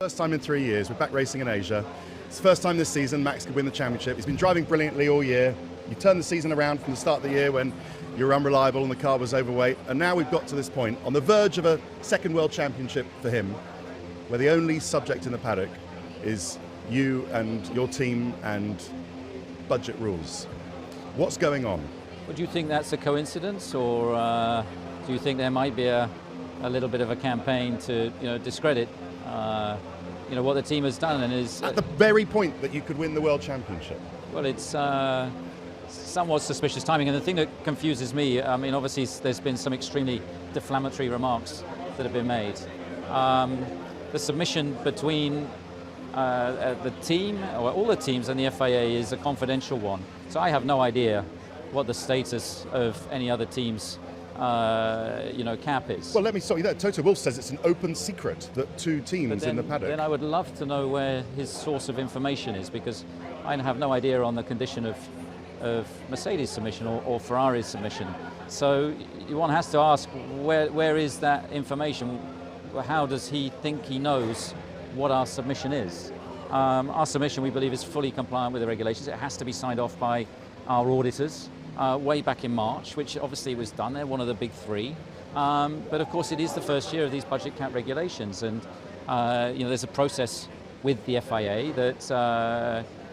First time in 3 years, we're back racing in Asia. It's the first time this season Max could win the championship. He's been driving brilliantly all year. You turned the season around from the start of the year when you were unreliable and the car was overweight. And now we've got to this point, on the verge of a second world championship for him, where the only subject in the paddock is you and your team and budget rules. What's going on? Well, do you think that's a coincidence, or do you think there might be a little bit of a campaign to discredit what the team has done and is at the very point that you could win the world championship? Well, it's somewhat suspicious timing, and the thing that confuses me, I mean, obviously there's been some extremely deflammatory remarks that have been made. The submission between the team, or all the teams, and the FIA is a confidential one, so I have no idea what the status of any other team's cap is. Well, let me stop you there. Toto Wolff says it's an open secret that two teams in the paddock. Then I would love to know where his source of information is, because I have no idea on the condition of Mercedes' submission or Ferrari's submission. So one has to ask, where is that information? How does he think he knows what our submission is? Our submission, we believe, is fully compliant with the regulations. It has to be signed off by our auditors way back in March, which obviously was done. They're one of the big three. But of course, it is the first year of these budget cap regulations, and there's a process with the FIA that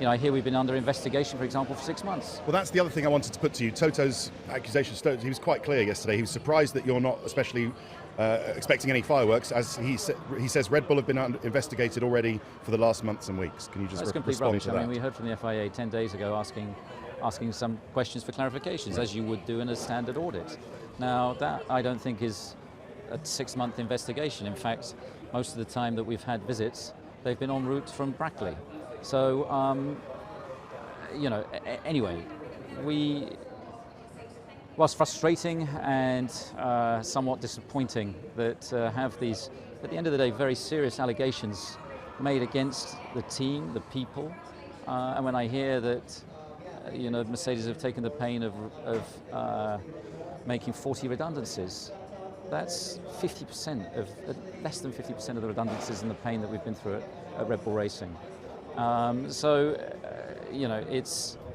I hear we've been under investigation, for example, for 6 months. Well, that's the other thing I wanted to put to you. Toto's accusation, he was quite clear yesterday. He was surprised that you're not especially expecting any fireworks, as he says Red Bull have been investigated already for the last months and weeks. Can you just respond to that? I mean, we heard from the FIA 10 days ago asking some questions for clarifications, as you would do in a standard audit. Now, that I don't think is a 6-month investigation. In fact, most of the time that we've had visits, they've been en route from Brackley. So, anyway, whilst frustrating and somewhat disappointing that have these, at the end of the day, very serious allegations made against the team, the people, and when I hear that Mercedes have taken the pain of making 40 redundancies, that's 50% of, less than 50% of the redundancies and the pain that we've been through at Red Bull Racing.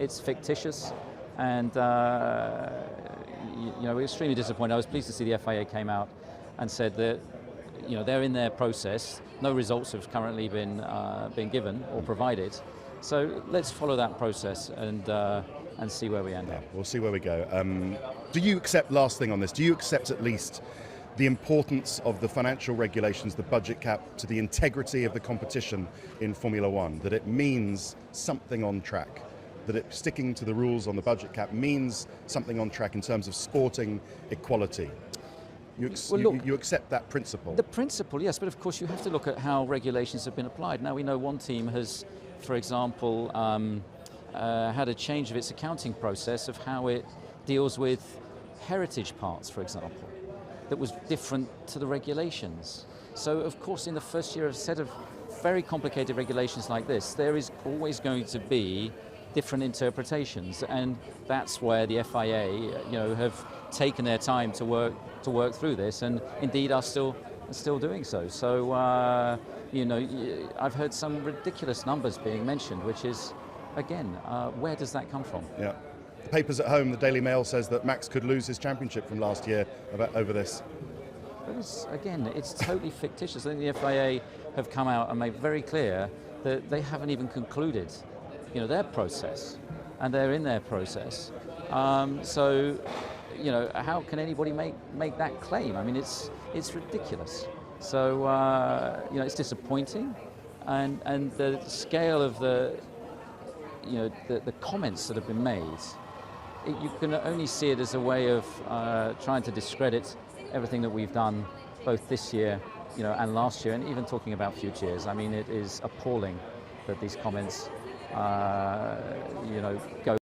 It's fictitious, and we're extremely disappointed. I was pleased to see the FIA came out and said that they're in their process. No results have currently been given or provided. So let's follow that process and see where we end up. We'll see where we go. Do you accept, last thing on this, do you accept at least the importance of the financial regulations, the budget cap, to the integrity of the competition in Formula One, that it means something on track, that it sticking to the rules on the budget cap means something on track in terms of sporting equality? You accept that principle? The principle, yes, but of course you have to look at how regulations have been applied. Now we know one team has, for example, had a change of its accounting process of how it deals with heritage parts, for example, that was different to the regulations. So of course in the first year of a set of very complicated regulations like this, there is always going to be different interpretations, and that's where the FIA have taken their time to work through this, and indeed are still doing so. So I've heard some ridiculous numbers being mentioned, which is, again, where does that come from? Yeah. The papers at home, the Daily Mail says that Max could lose his championship from last year over this. Again, it's totally fictitious. I think the FIA have come out and made very clear that they haven't even concluded their process, and they're in their process. So how can anybody make that claim? I mean, it's ridiculous. So it's disappointing, and the scale of the comments that have been made, you can only see it as a way of trying to discredit everything that we've done, both this year, and last year, and even talking about future years. I mean, it is appalling that these comments, go